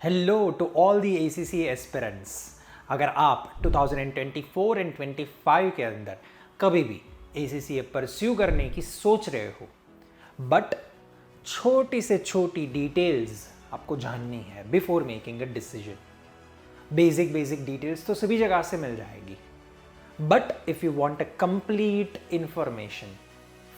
Hello to all the ACCA aspirants. अगर आप 2024 and 25 के अंदर कभी भी ACCA परस्यू करने की सोच रहे हो बट छोटी से छोटी डिटेल्स आपको जाननी है before making a decision. Basic details तो सभी जगह से मिल जाएगी, but if you want a complete information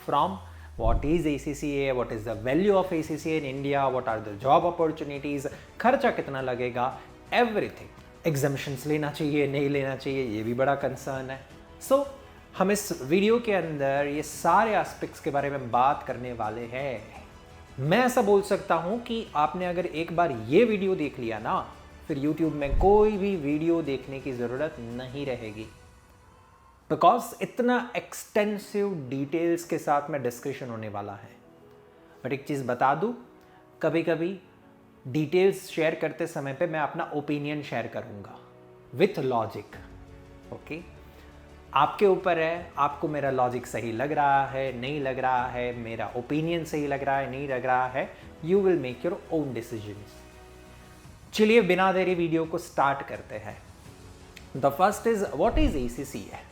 from what is ACCA, what is the value of ACCA in India, what are the job opportunities, खर्चा कितना लगेगा, एवरीथिंग। एग्जाम्शंस लेना चाहिए नहीं लेना चाहिए ये भी बड़ा कंसर्न है। सो हम इस वीडियो के अंदर ये सारे एस्पेक्ट्स के बारे में बात करने वाले हैं। मैं ऐसा बोल सकता हूँ कि आपने अगर एक बार ये वीडियो देख लिया ना, फिर YouTube में कोई भी वीडियो देखने की ज़रूरत नहीं रहेगी, बिकॉज इतना एक्सटेंसिव डिटेल्स के साथ में डिस्कशन होने वाला है। बट एक चीज़ बता दूँ, कभी कभी डिटेल्स शेयर करते समय पे मैं अपना ओपिनियन शेयर करूँगा विथ लॉजिक। ओके, आपके ऊपर है, आपको मेरा लॉजिक सही लग रहा है नहीं लग रहा है, मेरा ओपिनियन सही लग रहा है नहीं लग रहा है, you will make your own decisions. चलिए बिना देरी वीडियो को स्टार्ट करते हैं। The first is what is ACCA।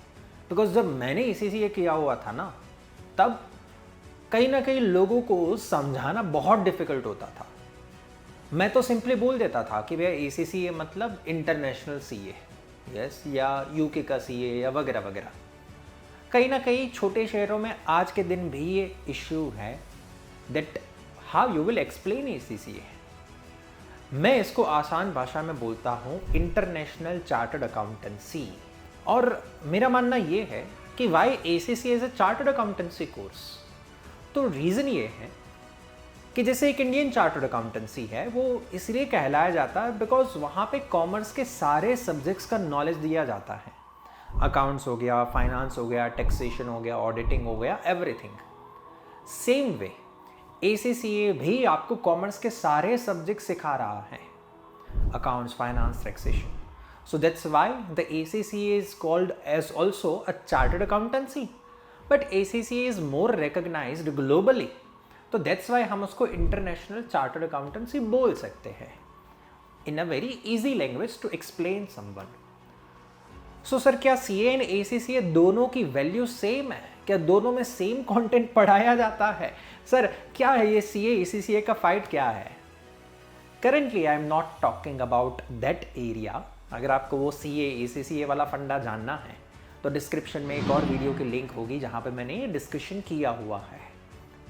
Because जब मैंने ACCA किया हुआ था ना, तब कहीं ना कहीं लोगों को समझाना बहुत डिफिकल्ट होता था। मैं तो सिंपली बोल देता था कि भैया ACCA मतलब इंटरनेशनल CA, यस, या UK का CA या वगैरह वगैरह। कहीं ना कहीं छोटे शहरों में आज के दिन भी ये इश्यू है that how you will explain ACCA। मैं इसको आसान भाषा में बोलता हूँ इंटरनेशनल चार्टर्ड अकाउंटेंसी। और मेरा मानना ये है कि why ACCA is a chartered accountancy course. तो रीज़न ये है कि जैसे एक इंडियन चार्टर्ड अकाउंटेंसी है, वो इसलिए कहलाया जाता है बिकॉज वहाँ पे कॉमर्स के सारे सब्जेक्ट्स का नॉलेज दिया जाता है। अकाउंट्स हो गया, फाइनेंस हो गया, टैक्सेशन हो गया, ऑडिटिंग हो गया, एवरीथिंग। सेम वे ACCA भी आपको कॉमर्स के सारे सब्जेक्ट सिखा रहा है, accounts, finance, taxation. So that's why the ACCA is called as also a chartered accountancy, but ACCA is more recognized globally, तो that's why हम उसको international chartered accountancy बोल सकते हैं in a very easy language to explain someone. So sir क्या CA and ACCA दोनों की value same है? क्या दोनों में सेम कंटेंट पढ़ाया जाता है? सर क्या है ये CA ACCA का फाइट क्या है? Currently I am not talking about that area. अगर आपको वो CA ACCA वाला फंडा जानना है तो डिस्क्रिप्शन में एक और वीडियो की लिंक होगी जहाँ पे मैंने ये डिस्कशन किया हुआ है,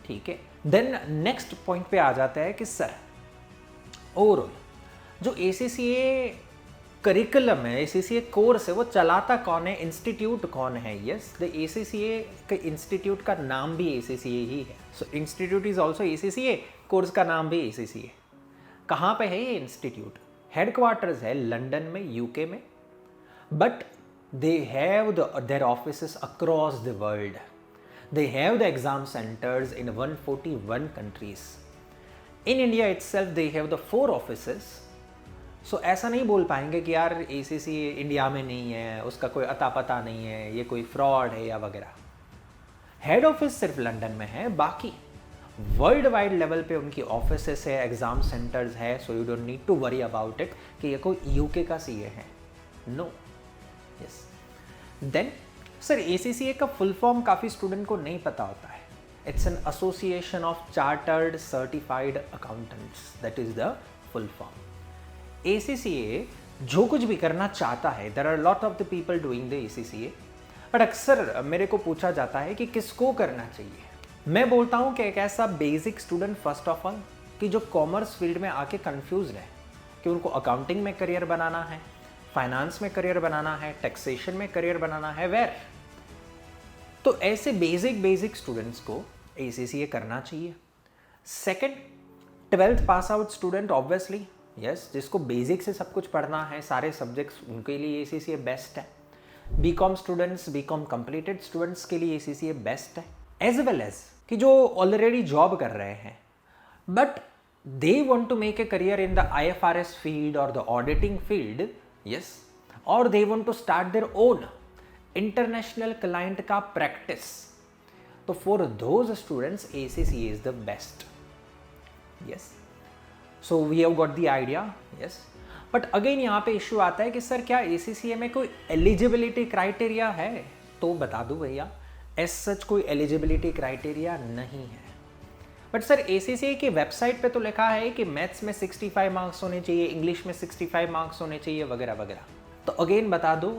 ठीक है। देन नेक्स्ट पॉइंट पे आ जाता है कि सर ओवरऑल जो ACCA करिकुलम है, ACCA कोर्स है, वो चलाता कौन है, इंस्टीट्यूट कौन है। यस, द ACCA के इंस्टीट्यूट का नाम भी ACCA ही है। So institute is also ACCA, course का नाम भी ACCA। कहाँ पे है ये इंस्टीट्यूट? हेडक्वार्टर्स है लंदन में, UK में, but they have their offices across the world. They have the exam centers in 141 countries. In India itself they have the 4 offices. So ऐसा नहीं बोल पाएंगे कि यार ACCA इंडिया में नहीं है, उसका कोई अता पता नहीं है, ये कोई फ्रॉड है या वगैरह। हेड ऑफिस सिर्फ लंदन में है, बाकी वर्ल्ड वाइड लेवल पे उनकी ऑफिसेस है, एग्जाम सेंटर्स है। So you don't need to worry about it कि ये कोई UK का CA है, no. Yes, then sir ACCA का फुल फॉर्म काफ़ी स्टूडेंट को नहीं पता होता है। It's an association of chartered certified accountants, that is the full form. ACCA जो कुछ भी करना चाहता है, there are lot of the people doing the ACCA, but अक्सर मेरे को पूछा जाता है कि किसको करना चाहिए। मैं बोलता हूँ कि एक ऐसा basic student first of all कि जो कॉमर्स फील्ड में आके कंफ्यूज है कि उनको अकाउंटिंग में करियर बनाना है, फाइनेंस में करियर बनाना है, टैक्सेशन में करियर बनाना है, वेयर। तो ऐसे बेसिक स्टूडेंट्स को ACCA करना चाहिए। Second, 12th pass out student obviously, yes, जिसको बेसिक से सब कुछ पढ़ना है, सारे सब्जेक्ट्स, उनके लिए ACCA बेस्ट है। BCom students, BCom completed students के लिए ACCA बेस्ट है, एज वेल एज कि जो ऑलरेडी जॉब कर रहे हैं but they want to make a career in the IFRS field और द ऑडिटिंग फील्ड, यस, और they want to start their own international client का प्रैक्टिस। तो for those students ACCA is the best. Yes, so we have got the idea, yes. But again यहाँ पे issue आता है कि sir क्या ACCA में कोई एलिजिबिलिटी क्राइटेरिया है? तो बता दूँ भैया, एज सच कोई एलिजिबिलिटी क्राइटेरिया नहीं है। बट सर ACCA की वेबसाइट पे तो लिखा है कि मैथ्स में 65 मार्क्स होने चाहिए, इंग्लिश में 65 मार्क्स होने चाहिए, वगैरह वगैरह। तो अगेन बता दूँ,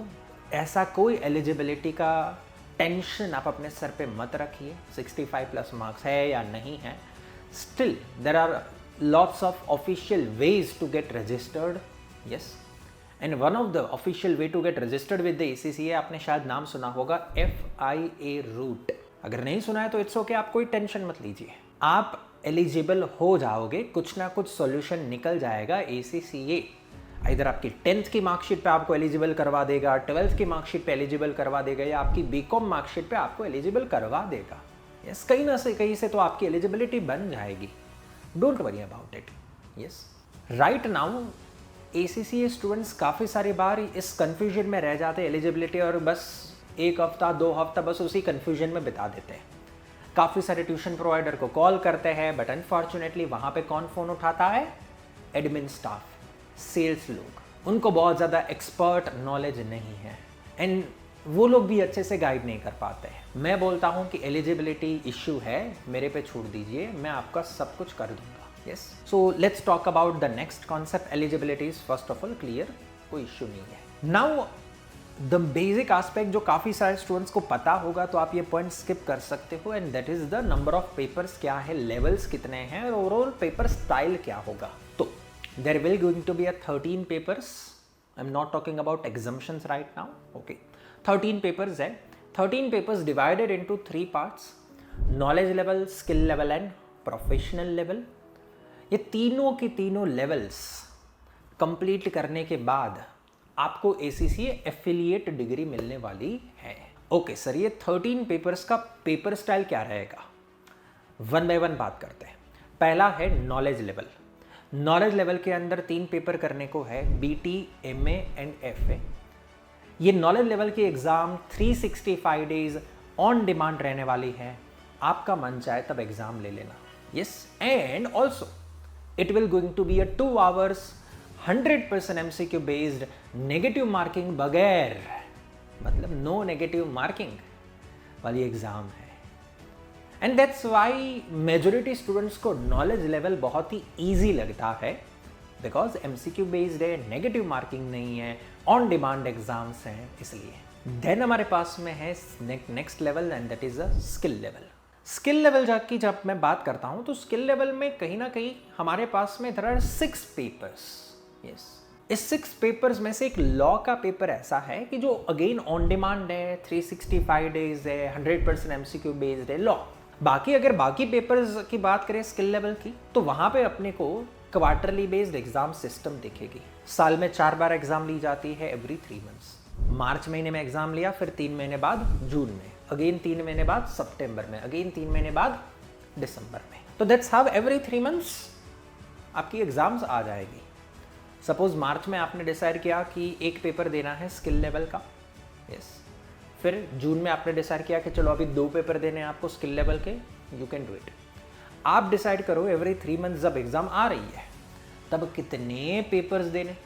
ऐसा कोई एलिजिबिलिटी का टेंशन आप अपने सर पे मत रखिए, 65 प्लस मार्क्स है या नहीं है। Still there are lots of official ways to get registered, yes. And one of the official way to get registered with the ACCA, आपने शायद नाम सुना होगा, FIA रूट। अगर नहीं सुना है तो इट्स ओके, आप कोई टेंशन मत लीजिए, आप एलिजिबल हो जाओगे, कुछ ना कुछ सॉल्यूशन निकल जाएगा। ACCA इधर आपकी 10th की मार्कशीट पे आपको एलिजिबल करवा देगा, 12th की मार्कशीट पे एलिजिबल करवा देगा, या आपकी BCom मार्कशीट पे आपको एलिजिबल करवा देगा। यस, कहीं ना से कहीं से तो आपकी एलिजिबिलिटी बन जाएगी। Don't worry about it. Yes, right now ACCA students काफ़ी सारी बार इस कन्फ्यूजन में रह जाते हैं एलिजिबिलिटी, और बस 1 हफ्ता 2 हफ्ता बस उसी कन्फ्यूजन में बिता देते हैं। काफ़ी सारे ट्यूशन प्रोवाइडर को कॉल करते हैं, बट अनफॉर्चुनेटली वहाँ पे कौन फ़ोन उठाता है? एडमिन स्टाफ, सेल्स लोग। उनको बहुत ज़्यादा एक्सपर्ट नॉलेज नहीं है, एंड वो लोग भी अच्छे से गाइड नहीं कर पाते हैं। मैं बोलता हूँ कि एलिजिबिलिटी इश्यू है, मेरे पे छोड़ दीजिए, मैं आपका सब कुछ कर दूंगा। Yes, so let's talk about the next concept, eligibility is first of all clear, कोई इश्यू नहीं है। नाउ द बेसिक एस्पेक्ट जो काफ़ी सारे स्टूडेंट्स को पता होगा, तो आप ये पॉइंट स्किप कर सकते हो, and that is the number of papers क्या है, लेवल्स कितने हैं, और ओवरऑल पेपर स्टाइल क्या होगा। तो there will going to be a 13 papers. I am not talking about exemptions right now, okay. 13 papers है। 13 papers divided into 3 parts, knowledge level, skill level and professional level. ये तीनों के तीनों levels complete करने के बाद आपको ACCA एफिलिएट डिग्री मिलने वाली है। ओके सर, ये 13 पेपर्स का पेपर स्टाइल क्या रहेगा, वन बाय वन बात करते हैं। पहला है नॉलेज लेवल। नॉलेज लेवल के अंदर 3 पेपर करने को है, BT, MA एंड FA। ये नॉलेज लेवल की एग्ज़ाम 365 डेज ऑन डिमांड रहने वाली है, आपका मन चाहे तब एग्ज़ाम ले लेना। Yes, and also it will going to be a 2 hours 100% MCQ based, negative marking बगैर, मतलब नो नेगेटिव मार्किंग वाली एग्ज़ाम है। And that's why majority students को नॉलेज लेवल बहुत ही ईजी लगता है, बिकॉज MCQ बेस्ड है, नेगेटिव मार्किंग नहीं है, ऑन डिमांड एग्जाम्स हैं, इसलिए। देन हमारे पास में है next level, and that is a skill level. Skill level जाकी जब मैं बात करता हूँ, तो स्किल लेवल में कहीं ना कहीं हमारे पास में देयर आर 6 पेपर्स। यस, इस 6 पेपर्स में से एक लॉ का पेपर ऐसा है कि जो अगेन ऑन डिमांड है, 365 डेज है, 100% MCQ बेस्ड है लॉ। बाकी अगर बाकी पेपर्स की बात करें स्किल लेवल की, तो वहाँ पे अपने को क्वार्टरली बेस्ड एग्जाम सिस्टम दिखेगी। साल में 4 बार एग्जाम ली जाती है, एवरी 3 मंथ्स। मार्च महीने में एग्जाम लिया, फिर 3 महीने बाद जून में, अगेन 3 महीने बाद सितंबर में, अगेन 3 महीने बाद दिसंबर में। तो दैट्स हाउ एवरी 3 मंथ्स आपकी एग्जाम्स आ जाएगी। सपोज मार्च में आपने डिसाइड किया कि एक पेपर देना है स्किल लेवल का, यस। फिर जून में आपने डिसाइड किया कि चलो अभी 2 पेपर देने हैं आपको स्किल लेवल के, यू कैन डू इट। आप डिसाइड करो एवरी 3 मंथ्स जब एग्जाम आ रही है, तब कितने पेपर्स देने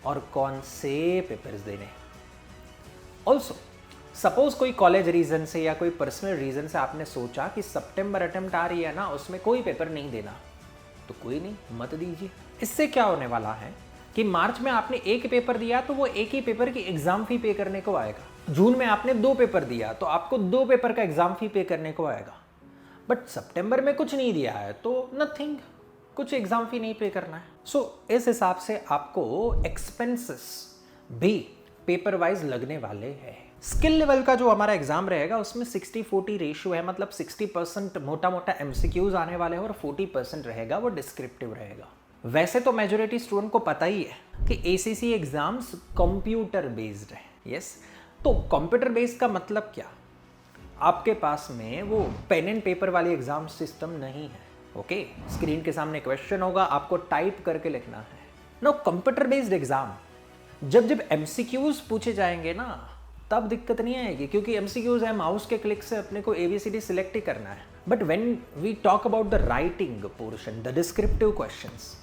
और कौन से पेपर्स देने। ऑल्सो सपोज कोई कॉलेज रीजन से या कोई पर्सनल रीजन से आपने सोचा कि सितंबर अटेम्प्ट आ रही है ना, उसमें कोई पेपर नहीं देना, तो कोई नहीं, मत दीजिए। इससे क्या होने वाला है कि मार्च में आपने एक पेपर दिया, तो वो एक ही पेपर की एग्जाम फी पे करने को आएगा। जून में आपने 2 पेपर दिया, तो आपको 2 पेपर का एग्जाम फी पे करने को आएगा। बट सितंबर में कुछ नहीं दिया है, तो नथिंग, कुछ एग्जाम फी नहीं पे करना है। सो इस हिसाब से आपको एक्सपेंसेस भी पेपर वाइज लगने वाले हैं। स्किल लेवल का जो हमारा एग्जाम रहेगा, उसमें 60-40 रेशियो है, मतलब 60% मोटा मोटा MCQs आने वाले हैं और 40% रहेगा वो डिस्क्रिप्टिव रहेगा। वैसे तो मेजोरिटी स्टूडेंट को पता ही है कि ACCA एग्जाम्स कंप्यूटर बेस्ड है। यस, तो कंप्यूटर बेस्ड का मतलब क्या, आपके पास में वो पेन एंड पेपर वाली एग्जाम सिस्टम नहीं है। ओके, स्क्रीन के सामने क्वेश्चन होगा, आपको टाइप करके लिखना है। नो, कंप्यूटर बेस्ड एग्जाम जब MCQs पूछे जाएंगे ना, तब दिक्कत नहीं आएगी, क्योंकि MCQs है, माउस के क्लिक से अपने को ABCD सिलेक्ट ही करना है। But when we talk about the writing portion, the descriptive questions,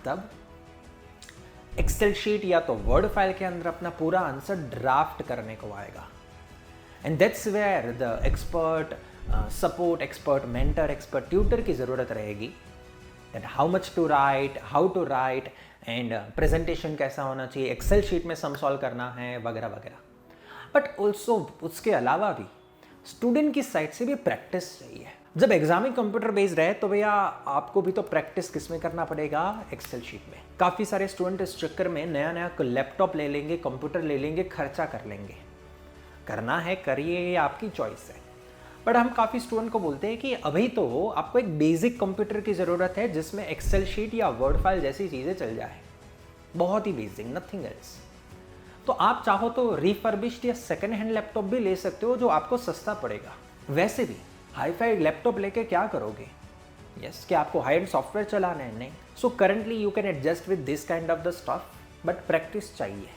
तब एक्सेल शीट या तो वर्ड फाइल के अंदर अपना पूरा आंसर ड्राफ्ट करने को आएगा। And that's where the expert support, expert mentor, expert tutor की ज़रूरत रहेगी। That how much to write, how to write, and presentation कैसा होना चाहिए, एक्सेल शीट में सम सॉल्व करना है वगैरह वगैरह। बट ऑल्सो उसके अलावा भी स्टूडेंट की साइड से भी प्रैक्टिस चाहिए। जब एग्जाम ही कंप्यूटर बेस्ड रहे तो भैया आपको भी तो प्रैक्टिस किस में करना पड़ेगा, एक्सेल शीट में। काफ़ी सारे स्टूडेंट इस चक्कर में नया नया लैपटॉप ले लेंगे, कंप्यूटर ले लेंगे, खर्चा कर लेंगे। करना है करिए, ये आपकी चॉइस है। बट हम काफ़ी स्टूडेंट को बोलते हैं कि अभी तो आपको एक बेसिक कंप्यूटर की ज़रूरत है जिसमें एक्सेल शीट या वर्ड फाइल जैसी चीज़ें चल जाए, बहुत ही बेसिक, नथिंग एल्स। तो आप चाहो तो रिफर्बिश्ड या सेकेंड हैंड लैपटॉप भी ले सकते हो जो आपको सस्ता पड़ेगा। वैसे भी हाई फाई लैपटॉप लेके क्या करोगे? यस, कि आपको हाई एंड सॉफ्टवेयर चलाना है? नहीं। So currently you can adjust with this kind of the stuff, but practice चाहिए।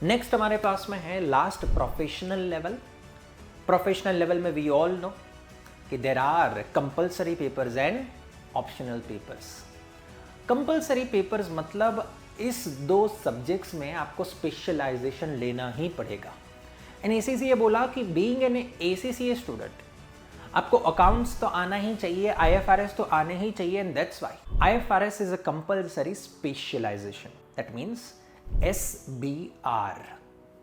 नेक्स्ट हमारे पास में है last, professional level. Professional level में वी ऑल नो कि there are compulsory papers and optional papers. Compulsory papers मतलब इस दो सब्जेक्ट्स में आपको स्पेशलाइजेशन लेना ही पड़ेगा। एंड ACCA ये बोला कि बीइंग एन ACCA स्टूडेंट आपको अकाउंट्स तो आना ही चाहिए, IFRS तो आने ही चाहिए, and that's why IFRS is a compulsory specialisation. That means SBR,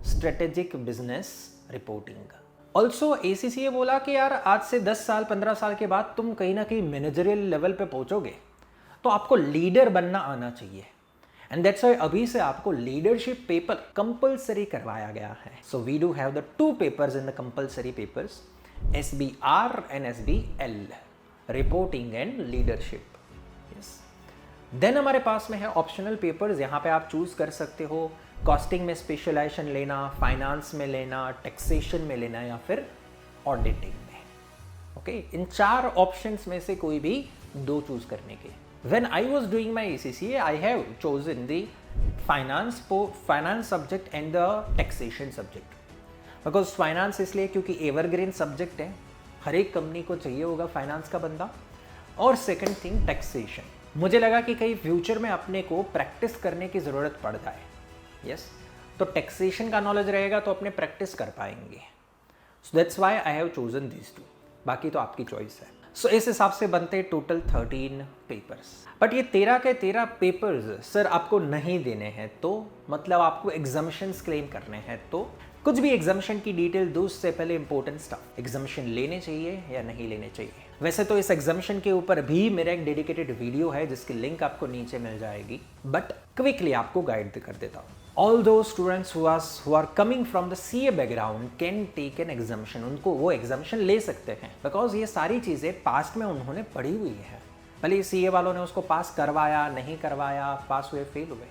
strategic business reporting. Also ACCA बोला कि यार आज से 10 साल 15 साल के बाद तुम कहीं ना कहीं मैनेजरियल लेवल पे पहुंचोगे तो आपको लीडर बनना आना चाहिए। एंड दैट्स व्हाई अभी से आपको लीडरशिप पेपर कंपलसरी करवाया गया है। So we do have the 2 papers in the compulsory papers, SBR and SBL, reporting and leadership. Yes. Then हमारे पास में है ऑप्शनल पेपर्स। यहाँ पे आप चूज कर सकते हो कॉस्टिंग में स्पेशलाइजेशन लेना, फाइनेंस में लेना, टैक्सेशन में लेना, या फिर ऑडिटिंग में। ओके, इन 4 ऑप्शंस में से कोई भी 2 चूज करने के। When I was doing my ACCA, I have chosen the finance subject and the taxation subject. Because finance इसलिए क्योंकि evergreen subject है, हर एक कंपनी को चाहिए होगा फाइनेंस का बंदा। और सेकंड थिंग टैक्सेशन, मुझे लगा कि कहीं फ्यूचर में अपने को प्रैक्टिस करने की ज़रूरत पड़ जाए। यस, तो टैक्सेशन का नॉलेज रहेगा तो अपने प्रैक्टिस कर पाएंगे। So that's why I have chosen these 2। बाकी तो आपकी चॉइस है। सो इस हिसाब से बनते टोटल 13 पेपर्स। बट ये 13 के 13 पेपर्स सर आपको नहीं देने हैं, तो मतलब आपको एग्जामिशंस क्लेम करने हैं, तो कुछ भी एग्जामिशन की डिटेल दो उससे पहले इंपॉर्टेंट स्टफ, एग्जामिशन लेने चाहिए या नहीं लेने चाहिए। वैसे तो इस एग्जामिशन के ऊपर भी मेरा एक डेडिकेटेड वीडियो है जिसकी लिंक आपको नीचे मिल जाएगी, बट क्विकली आपको गाइड कर देता हूँ। All those students who are coming from the CA background can take an exemption, उनको वो एग्जामिशन ले सकते हैं, बिकॉज ये सारी चीज़ें पास्ट में उन्होंने पढ़ी हुई है। भले CA वालों ने उसको पास करवाया, नहीं करवाया, पास हुए, फेल हुए,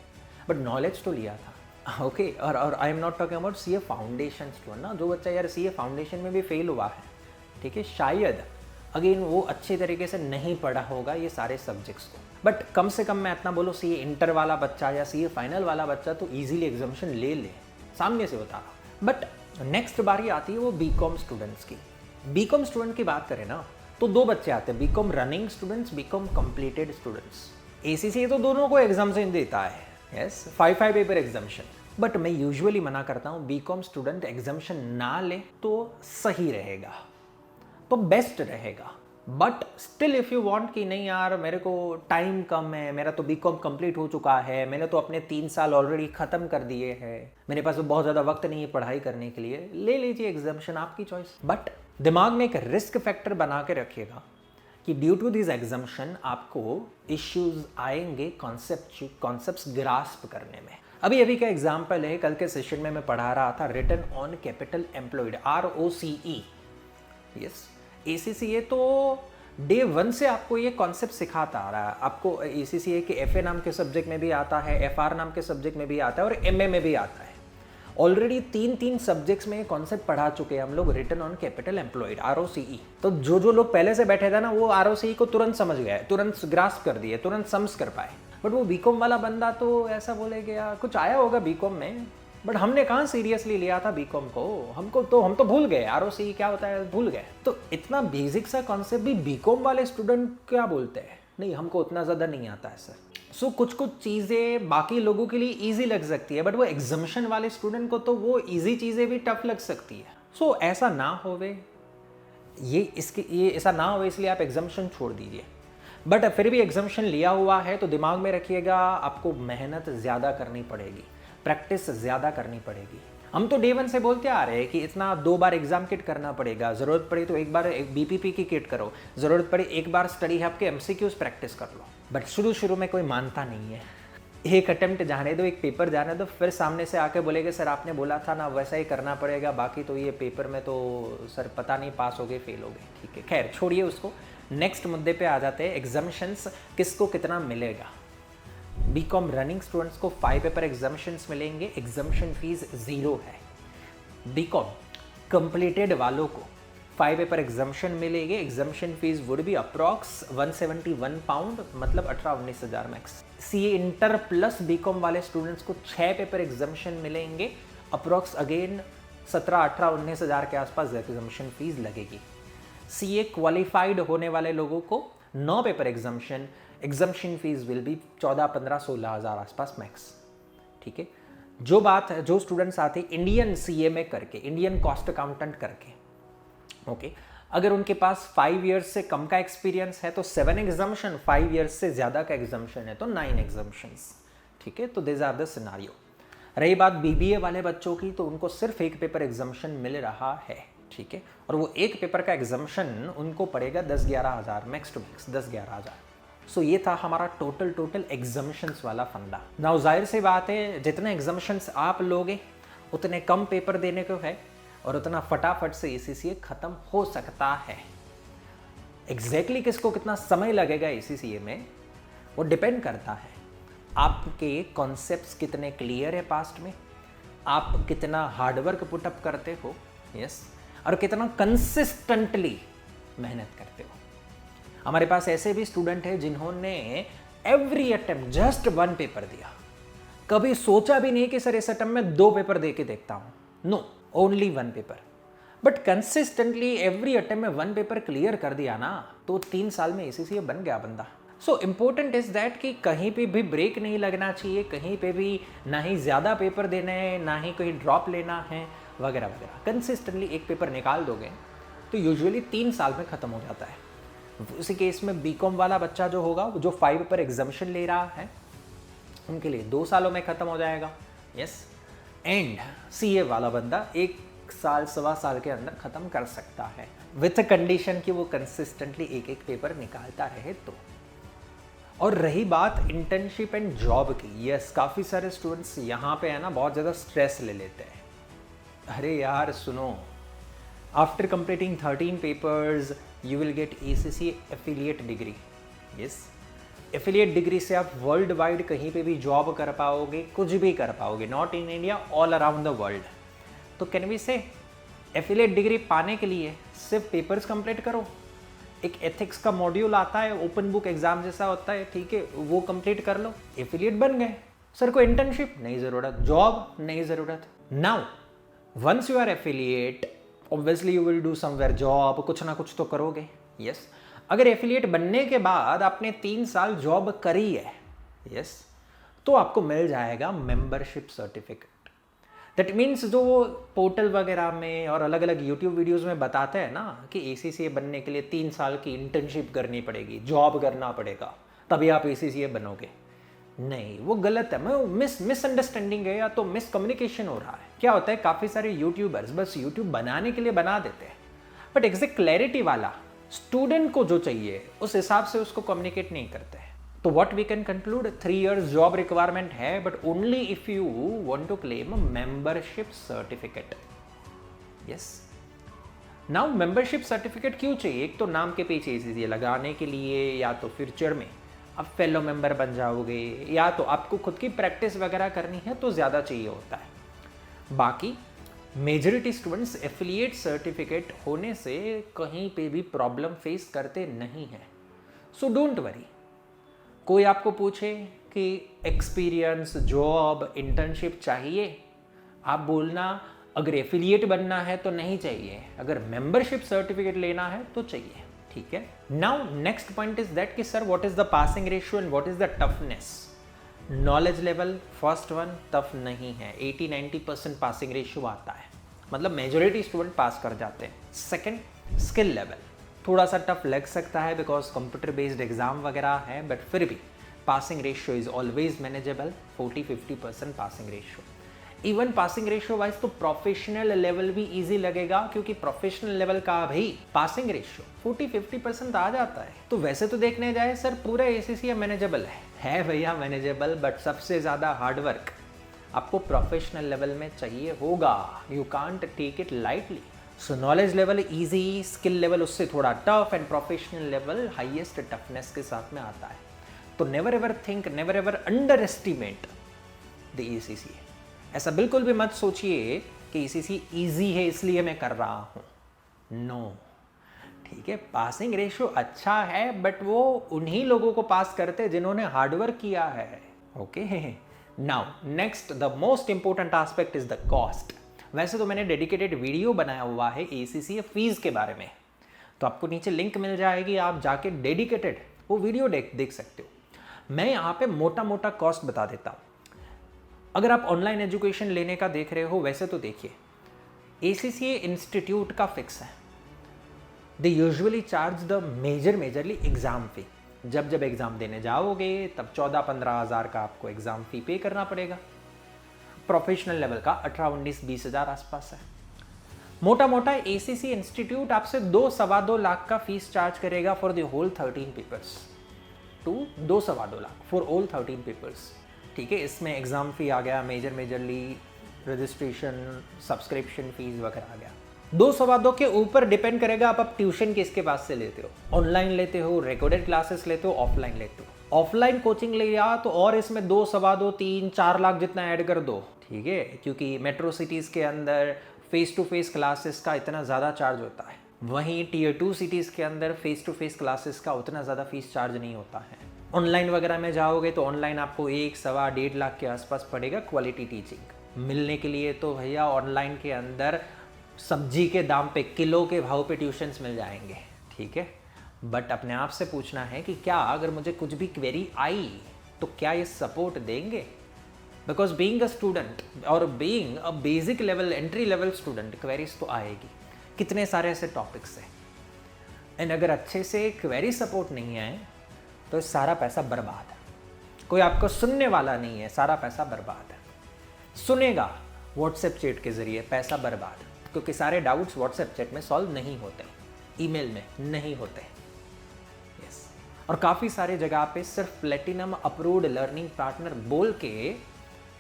बट नॉलेज तो लिया था। ओके, और आई am not talking about CA foundation student ना, जो बच्चा यार CA फाउंडेशन में भी फेल हुआ है, ठीक है, शायद अगेन वो अच्छे तरीके से नहीं पढ़ा होगा ये सारे सब्जेक्ट्स को, बट कम से कम मैं इतना बोलो CA इंटर वाला बच्चा या CA फाइनल वाला बच्चा तो ईजिली एग्जामिशन ले ले, सामने से बता रहा। बट नेक्स्ट बारी आती है वो BCom स्टूडेंट्स की। BCom स्टूडेंट की बात करें ना तो 2 बच्चे आते हैं, BCom running students, BCom completed students. ACCA तो दोनों को एग्जामिशन देता है, यस, 5 पेपर एग्जामिशन, बट मैं यूजुअली मना करता हूँ BCom स्टूडेंट एग्जामिशन ना ले तो सही रहेगा, तो बेस्ट रहेगा। But still if you want कि नहीं यार मेरे को टाइम कम है, मेरा तो BCom कंप्लीट हो चुका है, मैंने तो अपने 3 साल ऑलरेडी ख़त्म कर दिए हैं, मेरे पास तो बहुत ज़्यादा वक्त नहीं है पढ़ाई करने के लिए, ले लीजिए एग्जामिशन, आपकी चॉइस। बट दिमाग में एक रिस्क फैक्टर बना के रखिएगा कि ड्यू टू दिस एग्जामिशन आपको इश्यूज आएंगे कॉन्सेप्ट्स ग्रास्प करने में। अभी का एग्जाम्पल है, कल के सेशन में मैं पढ़ा रहा था return on capital employed, ROCE। Yes, ACCA तो डे 1 से आपको ये कॉन्सेप्ट सिखाता आ रहा है। आपको ACCA के FA नाम के सब्जेक्ट में भी आता है, FR नाम के सब्जेक्ट में भी आता है, और MA में भी आता है। ऑलरेडी 3 सब्जेक्ट्स में कॉन्सेप्ट पढ़ा चुके हैं हम लोग, return on capital employed, ROCE। तो जो लोग पहले से बैठे थे ना वो ROCE को तुरंत समझ गए, तुरंत ग्रास्प कर दिए, तुरंत सम्स कर पाए। बट वो BCom वाला बंदा तो ऐसा बोलेगा, कुछ आया होगा BCom में, बट हमने कहाँ सीरियसली लिया था BCom को, हम तो भूल गए, ROCE क्या होता है भूल गए। तो इतना बेसिक सा कॉन्सेप्ट भी BCom वाले स्टूडेंट क्या बोलते हैं, नहीं हमको उतना ज़्यादा नहीं आता है सर। सो कुछ कुछ चीज़ें बाकी लोगों के लिए ईजी लग सकती है, बट वो एग्जामिशन वाले स्टूडेंट को तो वो ईजी चीज़ें भी टफ लग सकती है। सो ऐसा ना होवे, ये ऐसा ना हो, इसलिए आप एग्जामिशन छोड़ दीजिए। बट फिर भी एग्जामिशन लिया हुआ है तो दिमाग में रखिएगा, आपको मेहनत ज़्यादा करनी पड़ेगी, प्रैक्टिस ज़्यादा करनी पड़ेगी। हम तो डे 1 से बोलते आ रहे हैं कि इतना 2 बार एग्जाम किट करना पड़ेगा, ज़रूरत पड़ी तो एक बार एक बीपीपी की किट करो, ज़रूरत पड़ी एक बार स्टडी हब के एमसीक्यूज प्रैक्टिस कर लो। बट शुरू में कोई मानता नहीं है। एक अटेम्प्ट जाने दो, एक पेपर जाने दो, फिर सामने से आके बोलेगा सर आपने बोला था ना वैसा ही करना पड़ेगा, बाकी तो ये पेपर में तो सर पता नहीं पास हो गए फेल हो गए। ठीक है, खैर छोड़िए उसको, नेक्स्ट मुद्दे पे आ जाते हैं। एग्जामिशंस किसको कितना मिलेगा? बीकॉम रनिंग स्टूडेंट्स को 5 पेपर एग्जामिशंस मिलेंगे, एग्जामिशन फीस 0 है। बीकॉम कंप्लीटेड वालों को 5 पेपर एग्जामिशन मिलेंगे, exemption fees would be approx 171 pound, मतलब 18-19 हज़ार max. CA inter plus BCom वाले स्टूडेंट्स को 6 पेपर एग्जामिशन मिलेंगे, अप्रॉक्स अगेन 17-18-19 हज़ार के आसपास एग्जामिशन फीस लगेगी। सीए क्वालिफाइड होने वाले लोगों को 9 paper exemption fees will be 14-15-16 हज़ार आसपास मैक्स। ठीक है, जो बात है, जो स्टूडेंट्स आते इंडियन सीए में करके, इंडियन कॉस्ट अकाउंटेंट करके, ओके, अगर उनके पास 5 इयर्स से कम का एक्सपीरियंस है तो 7 एग्जामिशन, 5 इयर्स से ज़्यादा का एग्जामिशन है तो 9 एग्जामिशंस। ठीक है, तो दिस आर द सिनारियो। रही बात बीबीए वाले बच्चों की, तो उनको सिर्फ 1 पेपर एग्जामिशन मिल रहा है। ठीक है, और वो 1 पेपर का एग्जामिशन उनको पड़ेगा 10-11 हज़ार मैक्स टू मैक्स, 10-11 हज़ार। सो ये था हमारा टोटल एग्जामिशंस वाला फंडा। नाउ जाहिर सी बात है, जितने एग्जामिशंस आप लोगे उतने कम पेपर देने को है और उतना फटाफट से एसीसीए खत्म हो सकता है। एग्जैक्टली किसको कितना समय लगेगा एसीसीए में, वो डिपेंड करता है आपके कॉन्सेप्ट्स कितने क्लियर है पास्ट में, आप कितना हार्डवर्क पुटअप करते हो, यस, और कितना कंसिस्टेंटली मेहनत करते हो। हमारे पास ऐसे भी स्टूडेंट हैं जिन्होंने एवरी अटेम्प्ट जस्ट 1 पेपर दिया, कभी सोचा भी नहीं कि सर इस अटेम्प्ट में 2 पेपर दे के देखता हूं, no, only 1 paper, but consistently every attempt में 1 पेपर क्लियर कर दिया ना, तो 3 साल में एसीसीए बन गया बंदा। सो इम्पोर्टेंट इज दैट कि कहीं पे भी ब्रेक नहीं लगना चाहिए, कहीं पे भी ना ही ज़्यादा पेपर देने हैं, ना ही कोई ड्रॉप लेना है, वगैरह वगैरह। कंसिस्टेंटली 1 पेपर निकाल दोगे तो यूजुअली 3 साल में ख़त्म हो जाता है। उसी केस में बीकॉम वाला बच्चा जो होगा, जो 5 पेपर एग्जामिशन ले रहा है, उनके लिए 2 सालों में ख़त्म हो जाएगा, यस। एंड सीए वाला बंदा 1 साल 1.25 साल के अंदर ख़त्म कर सकता है, विथ कंडीशन कि वो कंसिस्टेंटली 1-1 पेपर निकालता रहे तो। और रही बात इंटर्नशिप एंड जॉब की, यस, काफ़ी सारे स्टूडेंट्स यहाँ पे है ना बहुत ज़्यादा स्ट्रेस ले लेते हैं। अरे यार सुनो, after completing 13 papers you will get ACCA affiliate degree, yes. Affiliate degree से आप वर्ल्ड वाइड कहीं पे भी जॉब कर पाओगे, कुछ भी कर पाओगे, not in India, all around the world. तो कैन वी से एफिलिएट डिग्री पाने के लिए सिर्फ पेपर्स कंप्लीट करो, एक एथिक्स का मॉड्यूल आता है, ओपन बुक एग्जाम जैसा होता है, ठीक है, वो कंप्लीट कर लो, एफिलिएट बन गए। सर को इंटर्नशिप नहीं ज़रूरत, जॉब नहीं ज़रूरत। Now once you are affiliate, obviously you will do somewhere job, कुछ ना कुछ तो करोगे, यस। अगर एफिलिएट बनने के बाद आपने 3 साल जॉब करी है, यस, तो आपको मिल जाएगा मेंबरशिप सर्टिफिकेट। दैट मीन्स जो वो पोर्टल वगैरह में और अलग अलग यूट्यूब वीडियोस में बताते हैं ना कि ACCA बनने के लिए 3 साल की इंटर्नशिप करनी पड़ेगी, जॉब करना पड़ेगा, तभी आप ACCA बनोगे, नहीं, वो गलत है। मिसअंडरस्टैंडिंग है या तो मिसकम्युनिकेशन हो रहा है। क्या होता है, काफ़ी सारे यूट्यूबर्स बस यूट्यूब बनाने के लिए बना देते हैं, बट एग्जैक्ट क्लैरिटी वाला स्टूडेंट को जो चाहिए उस हिसाब से उसको कम्युनिकेट नहीं करते हैं। तो what we can conclude, 3 years job requirement है, but only if you want to claim membership certificate, yes. Now membership certificate क्यों चाहिए? एक तो नाम के पीछे ACCA लगाने के लिए, या तो फ्यूचर में आप फेलो मेंबर बन जाओगे, या तो आपको खुद की प्रैक्टिस वगैरह करनी है तो ज़्यादा चाहिए होता है। बाकी मेजॉरिटी स्टूडेंट्स एफिलिएट सर्टिफिकेट होने से कहीं पे भी प्रॉब्लम फेस करते नहीं हैं। So don't worry. कोई आपको पूछे कि एक्सपीरियंस, जॉब, इंटर्नशिप चाहिए, आप बोलना अगर एफिलिएट बनना है तो नहीं चाहिए, अगर मेंबरशिप सर्टिफिकेट लेना है तो चाहिए, ठीक है। Now next point is that कि sir what is the passing ratio and what is the toughness. Knowledge level first one tough नहीं है, 80-90% पासिंग रेशियो आता है, मतलब मेजोरिटी स्टूडेंट पास कर जाते हैं। सेकंड स्किल लेवल थोड़ा सा टफ लग सकता है बिकॉज कंप्यूटर बेस्ड एग्जाम वगैरह है, बट फिर भी passing ratio is always manageable, 40-50% passing ratio. Even passing ratio wise तो प्रोफेशनल लेवल भी इजी लगेगा, क्योंकि प्रोफेशनल लेवल का भी पासिंग रेशियो 40-50% आ जाता है। तो वैसे तो देखने जाए सर पूरा एसीसी मैनेजेबल है भैया मैनेजेबल, बट सबसे ज़्यादा हार्डवर्क आपको प्रोफेशनल लेवल में चाहिए होगा। You can't take it lightly. So knowledge level easy, skill level उससे थोड़ा tough, and professional level highest toughness के साथ में आता है। तो never ever think, never ever underestimate the ACC. ऐसा बिल्कुल भी मत सोचिए कि एसीसी इजी है इसलिए मैं कर रहा हूँ, नो। ठीक है, पासिंग रेशियो अच्छा है, बट वो उन्हीं लोगों को पास करते हैं जिन्होंने हार्डवर्क किया है। Okay, now next the most important aspect is the cost. वैसे तो मैंने डेडिकेटेड वीडियो बनाया हुआ है एसीसी फीस के बारे में, तो आपको नीचे लिंक मिल जाएगी, आप जाके डेडिकेटेड वो वीडियो देख सकते हो। मैं यहाँ पे मोटा मोटा कॉस्ट बता देता हूँ। अगर आप ऑनलाइन एजुकेशन लेने का देख रहे हो, वैसे तो देखिए एसीसी इंस्टीट्यूट का फिक्स है, they usually charge the majorly exam फी। जब एग्जाम देने जाओगे तब 14-15 हज़ार का आपको एग्जाम फी पे करना पड़ेगा। प्रोफेशनल लेवल का 18-19-20 हज़ार आसपास है। मोटा मोटा एसीसी इंस्टीट्यूट आपसे 2-2.25 लाख का फीस चार्ज करेगा for the whole 13 papers, to 2-2.25 lakh for all 13 papers. ठीक है, इसमें एग्जाम फी आ गया, मेजरली रजिस्ट्रेशन, सब्सक्रिप्शन फीस वगैरह आ गया। 2-2.25 के ऊपर डिपेंड करेगा आप ट्यूशन किसके पास से लेते हो, ऑनलाइन लेते हो, रिकॉर्डेड क्लासेस लेते हो, ऑफलाइन लेते हो। ऑफलाइन कोचिंग लिया तो और इसमें 2-2.25, 3-4 लाख जितना ऐड कर दो। ठीक है, क्योंकि मेट्रो सिटीज़ के अंदर फेस टू फेस क्लासेस का इतना ज़्यादा चार्ज होता है, वहीं टियर 2 सिटीज़ के अंदर फेस टू फेस क्लासेस का उतना ज़्यादा फीस चार्ज नहीं होता है। ऑनलाइन वगैरह में जाओगे तो ऑनलाइन आपको 1-1.25 लाख के आसपास पड़ेगा क्वालिटी टीचिंग मिलने के लिए। तो भैया ऑनलाइन के अंदर सब्जी के दाम पे, किलो के भाव पे ट्यूशन्स मिल जाएंगे। ठीक है, बट अपने आप से पूछना है कि क्या अगर मुझे कुछ भी क्वेरी आई तो क्या ये सपोर्ट देंगे? बिकॉज बीइंग अ स्टूडेंट और being a basic level, entry level student, queries तो आएगी, कितने सारे ऐसे टॉपिक्स हैं, एंड अगर अच्छे से क्वेरी सपोर्ट नहीं है तो सारा पैसा बर्बाद है। कोई आपको सुनने वाला नहीं है, सारा पैसा बर्बाद है। सुनेगा व्हाट्सएप चैट के जरिए, पैसा बर्बाद, क्योंकि सारे डाउट्स व्हाट्सएप चैट में सॉल्व नहीं होते, ईमेल में नहीं होते। यस, और काफ़ी सारे जगह पे सिर्फ प्लेटिनम अप्रूव्ड लर्निंग पार्टनर बोल के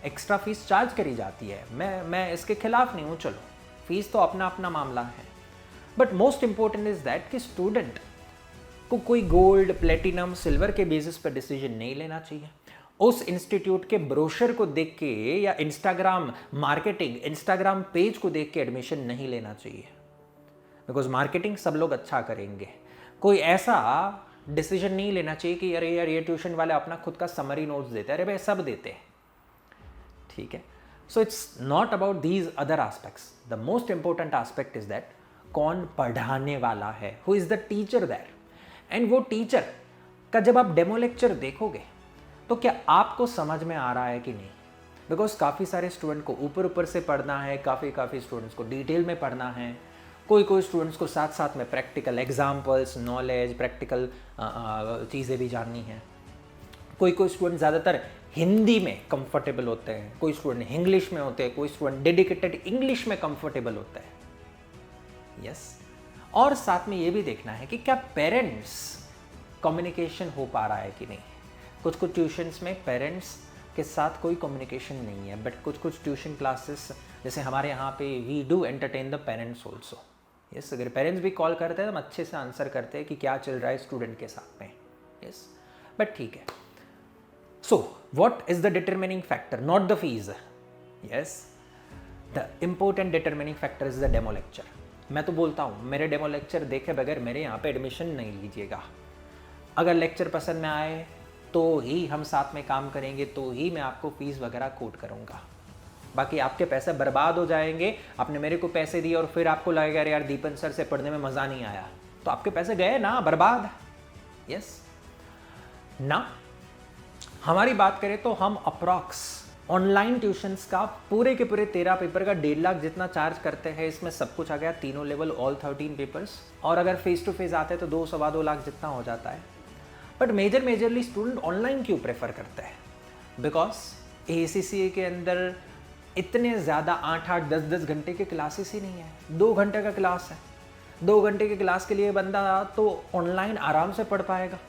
एक्स्ट्रा फीस चार्ज करी जाती है। मैं इसके खिलाफ नहीं हूँ, चलो फीस तो अपना अपना मामला है, but most important is that कि स्टूडेंट को कोई गोल्ड, प्लेटिनम, सिल्वर के बेसिस पर डिसीजन नहीं लेना चाहिए। उस इंस्टीट्यूट के ब्रोशर को देख के या इंस्टाग्राम मार्केटिंग, इंस्टाग्राम पेज को देख के एडमिशन नहीं लेना चाहिए, बिकॉज मार्केटिंग सब लोग अच्छा करेंगे। कोई ऐसा डिसीजन नहीं लेना चाहिए कि अरे यार ये ट्यूशन वाले अपना खुद का समरी नोट्स देते हैं, अरे भाई सब देते हैं। ठीक है, so it's not about these other aspects. The most important aspect is that कौन पढ़ाने वाला है, who is the teacher there, and वो टीचर का जब आप डेमो लेक्चर देखोगे तो क्या आपको समझ में आ रहा है कि नहीं। बिकॉज काफ़ी सारे स्टूडेंट को ऊपर से पढ़ना है, काफ़ी स्टूडेंट्स को डिटेल में पढ़ना है, कोई स्टूडेंट्स को साथ साथ में प्रैक्टिकल एग्जाम्पल्स, नॉलेज, प्रैक्टिकल चीज़ें भी जाननी है। कोई स्टूडेंट ज़्यादातर हिंदी में कंफर्टेबल होते हैं, कोई स्टूडेंट इंग्लिश में होते हैं, कोई स्टूडेंट डेडिकेटेड इंग्लिश में कंफर्टेबल होता है। यस, और साथ में ये भी देखना है कि क्या पेरेंट्स कम्युनिकेशन हो पा रहा है कि नहीं। कुछ ट्यूशन्स में पेरेंट्स के साथ कोई कम्युनिकेशन नहीं है, बट कुछ ट्यूशन क्लासेस जैसे हमारे यहाँ पे we do entertain the parents also. Yes, अगर पेरेंट्स भी कॉल करते हैं तो हम अच्छे से आंसर करते हैं कि क्या चल रहा है स्टूडेंट के साथ में। यस, बट ठीक है। So what is the determining factor, not the fees. Yes, the important determining factor is the demo lecture. मैं तो बोलता हूँ मेरे डेमो लेक्चर देखे बगैर मेरे यहाँ पे एडमिशन नहीं लीजिएगा। अगर लेक्चर पसंद में आए तो ही हम साथ में काम करेंगे, तो ही मैं आपको फीस वगैरह कोट करूँगा। बाकी आपके पैसे बर्बाद हो जाएंगे। आपने मेरे को पैसे दिए और फिर आपको लगेगा यार दीपन सर से पढ़ने में मज़ा नहीं आया, तो आपके पैसे गए ना, बर्बाद। यस ना, हमारी बात करें तो हम अप्रॉक्स ऑनलाइन ट्यूशन्स का पूरे के पूरे 13 पेपर का 1.5 लाख जितना चार्ज करते हैं। इसमें सब कुछ आ गया, तीनों लेवल, ऑल 13 पेपर्स। और अगर फेस टू फेस आते हैं तो 2 लाख जितना हो जाता है। बट मेजरली स्टूडेंट ऑनलाइन क्यों प्रेफर करते हैं? बिकॉज ACCA के अंदर इतने ज़्यादा 8-8, 10-10 घंटे के क्लासेस ही नहीं है। 2 घंटे का क्लास है। 2 घंटे के क्लास के लिए बंदा तो ऑनलाइन आराम से पढ़ पाएगा।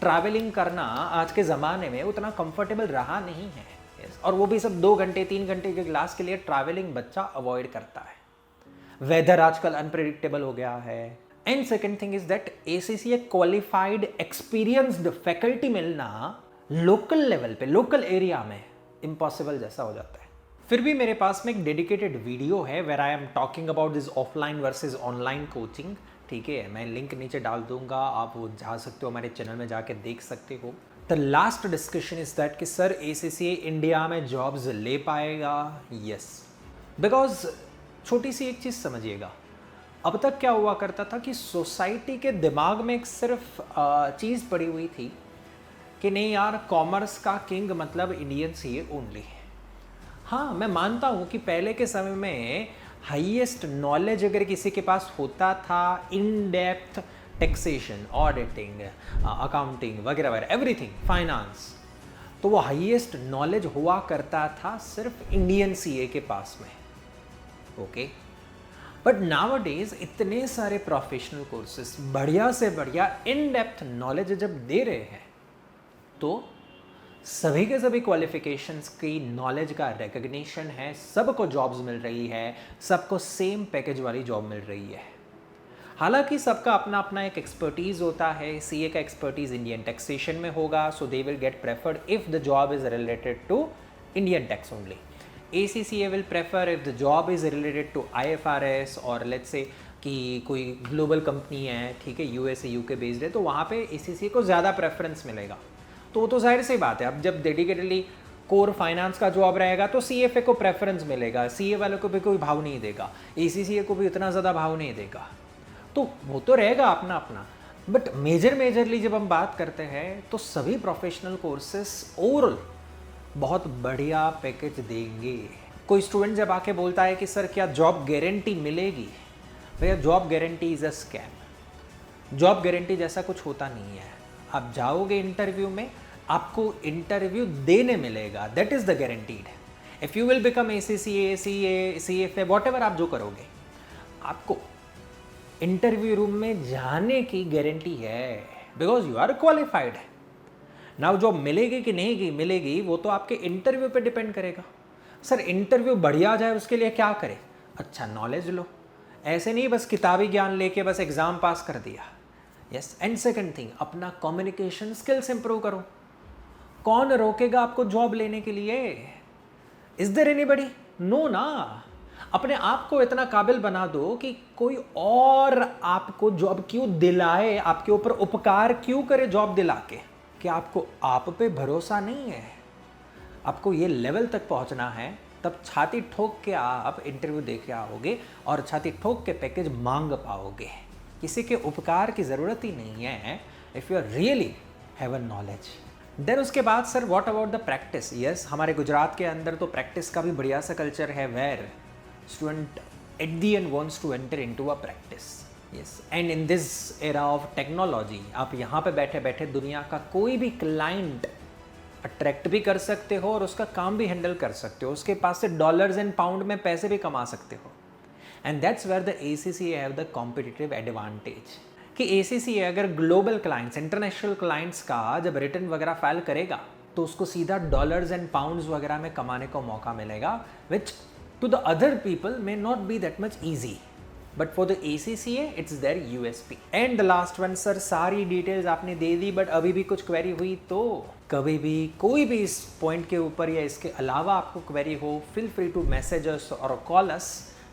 ट्रैवलिंग करना आज के ज़माने में उतना कंफर्टेबल रहा नहीं है। और वो भी सब 2 घंटे 3 घंटे के क्लास के लिए ट्रैवलिंग बच्चा अवॉइड करता है। वेदर आजकल अनप्रेडिक्टेबल हो गया है। And second thing is that ACCA qualified experienced faculty मिलना लोकल लेवल पे, लोकल एरिया में इम्पॉसिबल जैसा हो जाता है। फिर भी मेरे पास में एक डेडिकेटेड वीडियो है where I am talking about this offline versus online coaching. ठीक है, मैं लिंक नीचे डाल दूंगा, आप वो जा सकते हो, हमारे चैनल में जाके देख सकते हो। The last discussion is that कि सर ACCA इंडिया में जॉब्स ले पाएगा? यस, बिकॉज छोटी सी एक चीज़ समझिएगा, अब तक क्या हुआ करता था कि सोसाइटी के दिमाग में एक सिर्फ चीज़ पड़ी हुई थी कि नहीं यार, कॉमर्स का किंग मतलब इंडियन CA ओनली। हाँ, मैं मानता हूँ कि पहले के समय में हाईएस्ट नॉलेज अगर किसी के पास होता था, in depth taxation, auditing, accounting वगैरह वगैरह, एवरीथिंग, फाइनेंस, तो वो हाईएस्ट नॉलेज हुआ करता था सिर्फ इंडियन CA के पास में। ओके, बट नाउअडेज इतने सारे प्रोफेशनल कोर्सेस बढ़िया से बढ़िया इन डेप्थ नॉलेज जब दे रहे हैं तो सभी के सभी क्वालिफिकेशंस की नॉलेज का रिकग्निशन है, सबको जॉब्स मिल रही है, सबको सेम पैकेज वाली जॉब मिल रही है। हालांकि सबका अपना अपना एक एक्सपर्टीज़ होता है। CA का एक्सपर्टीज़ इंडियन टैक्सेशन में होगा, so they will get preferred if the job is related to Indian tax only. ACCA will prefer if the job is related to IFRS, और लेट्स से कि कोई global company है, ठीक है, USA UK based है, तो वहाँ पे ACCA को ज़्यादा प्रेफरेंस मिलेगा। तो जाहिर सी बात है, अब जब डेडिकेटली कोर फाइनेंस का जॉब रहेगा तो CFA को प्रेफरेंस मिलेगा, CA वालों को भी कोई भाव नहीं देगा, ACCA को भी उतना ज़्यादा भाव नहीं देगा, तो वो तो रहेगा अपना अपना। बट मेजरली जब हम बात करते हैं तो सभी प्रोफेशनल कोर्सेस ओवरऑल बहुत बढ़िया पैकेज देंगे। कोई स्टूडेंट जब आके बोलता है कि सर क्या जॉब गारंटी मिलेगी? भैया, job guarantee is a scam. Job guarantee जैसा कुछ होता नहीं है। आप जाओगे इंटरव्यू में, आपको इंटरव्यू देने मिलेगा, that is the guaranteed. If you will become ACCA, CA, CFA, whatever आप जो करोगे, आपको इंटरव्यू रूम में जाने की गारंटी है, because you are qualified. Now job मिलेगी कि नहीं मिलेगी वो तो आपके इंटरव्यू पे डिपेंड करेगा। सर इंटरव्यू बढ़िया जाए उसके लिए क्या करें? अच्छा नॉलेज लो, ऐसे नहीं बस किताबी ज्ञान लेके बस एग्ज़ाम पास कर दिया। यस, एंड सेकंड थिंग, अपना कम्युनिकेशन स्किल्स इंप्रूव करो। कौन रोकेगा आपको जॉब लेने के लिए? Is there anybody? नो ना। अपने आप को इतना काबिल बना दो कि कोई और आपको जॉब क्यों दिलाए, आपके ऊपर उपकार क्यों करे जॉब दिला के? कि आपको आप पे भरोसा नहीं है, आपको ये लेवल तक पहुंचना है, तब छाती ठोक के आप इंटरव्यू दे के आओगे और छाती ठोक के पैकेज मांग पाओगे। किसी के उपकार की ज़रूरत ही नहीं है if you are really have a knowledge. Then उसके बाद sir what about the practice? Yes, हमारे गुजरात के अंदर तो प्रैक्टिस का भी बढ़िया सा कल्चर है, where student at the end wants to enter into a practice. Yes, and in this era of technology आप यहाँ पे बैठे बैठे दुनिया का कोई भी क्लाइंट अट्रैक्ट भी कर सकते हो और उसका काम भी हैंडल कर सकते हो, उसके पास से डॉलर्स एंड पाउंड में पैसे भी कमा सकते हो। And that's where the ACCA have the competitive advantage कि ACCA अगर ग्लोबल क्लाइंट्स, इंटरनेशनल क्लाइंट्स का जब रिटर्न वगैरह फाइल करेगा तो उसको सीधा डॉलर्स एंड पाउंड्स वगैरह में कमाने को मौका मिलेगा, which to the other people may not be that much easy, but for the ACCA it's their USP। And the last one sir, सारी डिटेल्स आपने दे दी, बट अभी भी कुछ क्वेरी हुई तो कभी भी कोई भी इस पॉइंट के ऊपर या इसके अलावा आपको क्वेरी हो, feel free to message us और call us.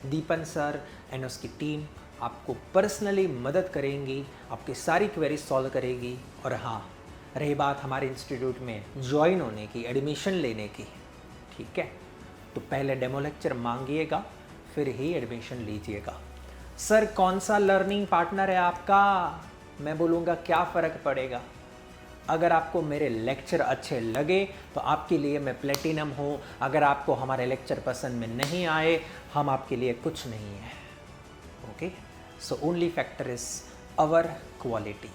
Deepan sir and उसकी टीम आपको पर्सनली मदद करेंगी, आपकी सारी क्वेरीज सॉल्व करेगी। और हाँ, रही बात हमारे इंस्टीट्यूट में ज्वाइन होने की, एडमिशन लेने की, ठीक है, तो पहले डेमो लेक्चर मांगिएगा फिर ही एडमिशन लीजिएगा। सर कौन सा लर्निंग पार्टनर है आपका? मैं बोलूँगा क्या फ़र्क पड़ेगा, अगर आपको मेरे लेक्चर अच्छे लगे तो आपके लिए मैं प्लेटिनम हूँ, अगर आपको हमारे लेक्चर पसंद में नहीं आए हम आपके लिए कुछ नहीं है। Okay, so only factor is our quality.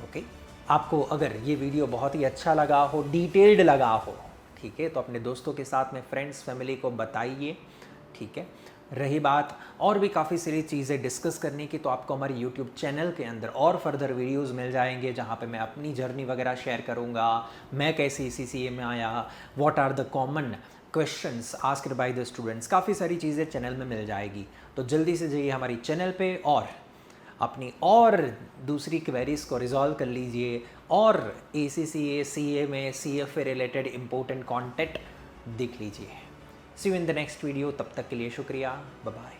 Okay, आपको अगर ये वीडियो बहुत ही अच्छा लगा हो, डिटेल्ड लगा हो, ठीक है, तो अपने दोस्तों के साथ में, फ्रेंड्स फैमिली को बताइए। ठीक है, रही बात और भी काफ़ी सारी चीज़ें डिस्कस करने की, तो आपको हमारे यूट्यूब चैनल के अंदर और फर्दर वीडियोस मिल जाएंगे जहाँ पे मैं अपनी जर्नी वगैरह शेयर करूँगा, मैं कैसे CCA में आया, what are the common questions asked by the students, काफ़ी सारी चीज़ें चैनल में मिल जाएगी। तो जल्दी से जाइए हमारी चैनल पे और अपनी और दूसरी क्वेरीज को रिजॉल्व कर लीजिए और ACCA CA में CF से रिलेटेड इम्पोर्टेंट कंटेंट देख लीजिए। See you in the next video, तब तक के लिए शुक्रिया, बाय बाय।